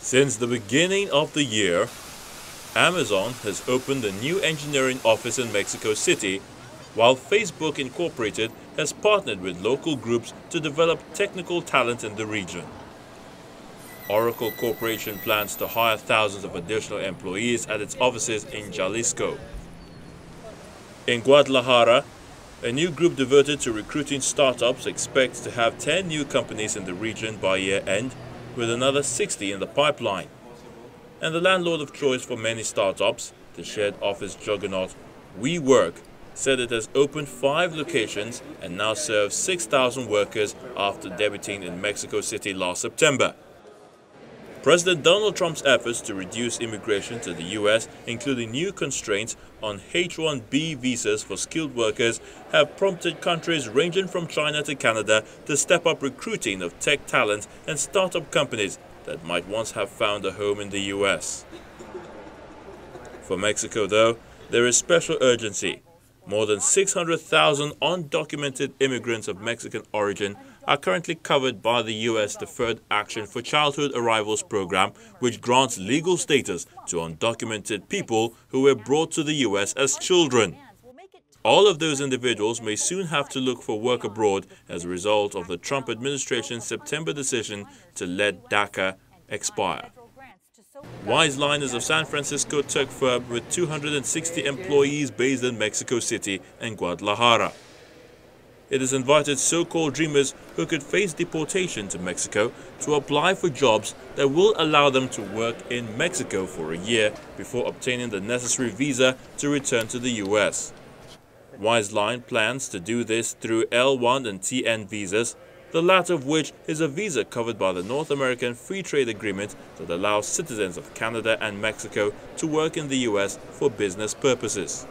Since the beginning of the year, Amazon has opened a new engineering office in Mexico City, while Facebook Incorporated has partnered with local groups to develop technical talent in the region. Oracle Corporation plans to hire thousands of additional employees at its offices in Jalisco. In Guadalajara, a new group devoted to recruiting startups expects to have 10 new companies in the region by year end, with another 60 in the pipeline. And the landlord of choice for many startups, the shared office juggernaut WeWork, said it has opened 5 locations and now serves 6,000 workers after debuting in Mexico City last September. President Donald Trump's efforts to reduce immigration to the U.S., including new constraints on H-1B visas for skilled workers, have prompted countries ranging from China to Canada to step up recruiting of tech talent and startup companies that might once have found a home in the U.S. For Mexico, though, there is special urgency. More than 600,000 undocumented immigrants of Mexican origin are currently covered by the U.S. Deferred Action for Childhood Arrivals program, which grants legal status to undocumented people who were brought to the U.S. as children. All of those individuals may soon have to look for work abroad as a result of the Trump administration's September decision to let DACA expire. Wise Liners of San Francisco tech firm with 260 employees based in Mexico City and Guadalajara. It has invited so-called dreamers who could face deportation to Mexico to apply for jobs that will allow them to work in Mexico for a year before obtaining the necessary visa to return to the U.S. Wiseline plans to do this through L1 and TN visas, the latter of which is a visa covered by the North American Free Trade Agreement that allows citizens of Canada and Mexico to work in the U.S. for business purposes.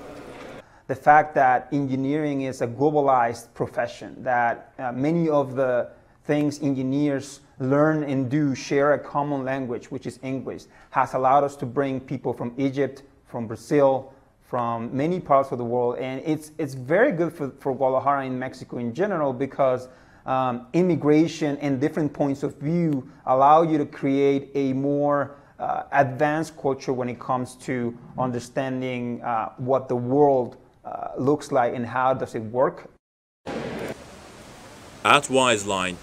The fact that engineering is a globalized profession, that many of the things engineers learn and do share a common language, which is English, has allowed us to bring people from Egypt, from Brazil, from many parts of the world. And it's very good for Guadalajara and Mexico in general, because immigration and different points of view allow you to create a more advanced culture when it comes to understanding what the world looks like and how does it work. At Wiseline,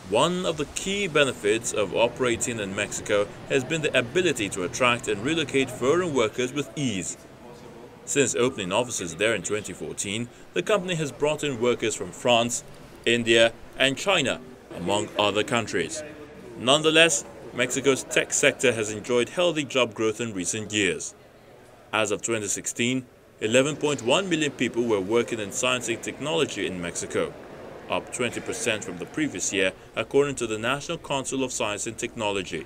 one of the key benefits of operating in Mexico has been the ability to attract and relocate foreign workers with ease. Since opening offices there in 2014, the company has brought in workers from France, India, and China, among other countries. Nonetheless, Mexico's tech sector has enjoyed healthy job growth in recent years. As of 2016, 11.1 million people were working in science and technology in Mexico, up 20% from the previous year, according to the National Council of Science and Technology.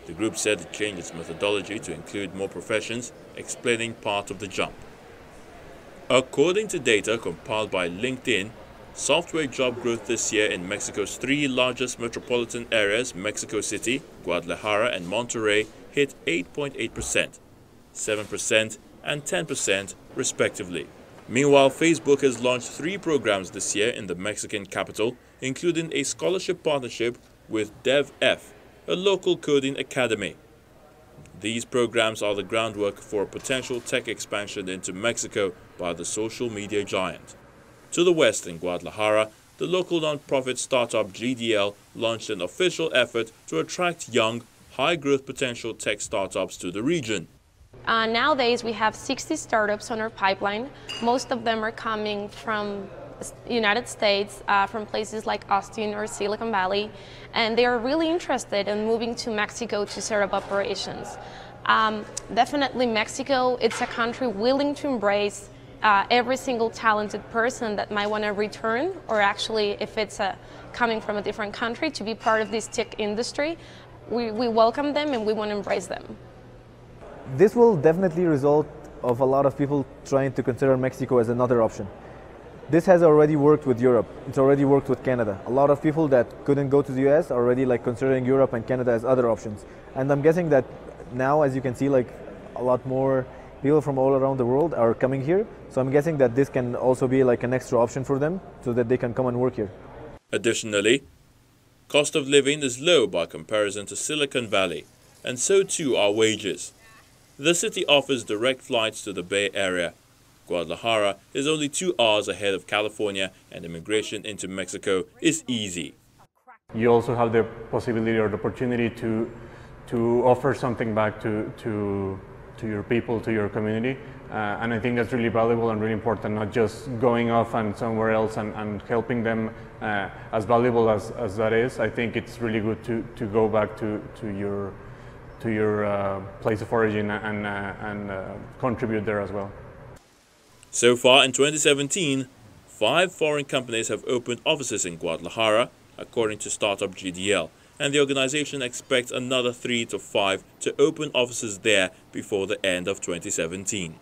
The group said it changed its methodology to include more professions, explaining part of the jump. According to data compiled by LinkedIn, software job growth this year in Mexico's 3 largest metropolitan areas, Mexico City, Guadalajara, and Monterrey, hit 8.8%, 7%, and 10% respectively. Meanwhile, Facebook has launched 3 programs this year in the Mexican capital, including a scholarship partnership with DevF, a local coding academy. These programs are the groundwork for a potential tech expansion into Mexico by the social media giant. To the west in Guadalajara, the local non-profit startup GDL launched an official effort to attract young, high-growth potential tech startups to the region. Nowadays, we have 60 startups on our pipeline. Most of them are coming from the United States, from places like Austin or Silicon Valley, and they are really interested in moving to Mexico to set up operations. Definitely Mexico, it's a country willing to embrace every single talented person that might want to return, or actually if it's coming from a different country, to be part of this tech industry. We welcome them and we want to embrace them. This will definitely result of a lot of people trying to consider Mexico as another option. This has already worked with Europe. It's already worked with Canada. A lot of people that couldn't go to the US are already considering Europe and Canada as other options. And I'm guessing that now, as you can see, a lot more people from all around the world are coming here. So I'm guessing that this can also be an extra option for them so that they can come and work here. Additionally, cost of living is low by comparison to Silicon Valley, and so too are wages. The city offers direct flights to the Bay Area. Guadalajara is only 2 hours ahead of California, and immigration into Mexico is easy. You also have the possibility or the opportunity to offer something back to your people, to your community. And I think that's really valuable and really important, not just going off and somewhere else and helping them. As valuable as that is, I think it's really good to go back to your place of origin and contribute there as well. So far in 2017, 5 foreign companies have opened offices in Guadalajara, according to startup GDL, and the organization expects another 3 to 5 to open offices there before the end of 2017.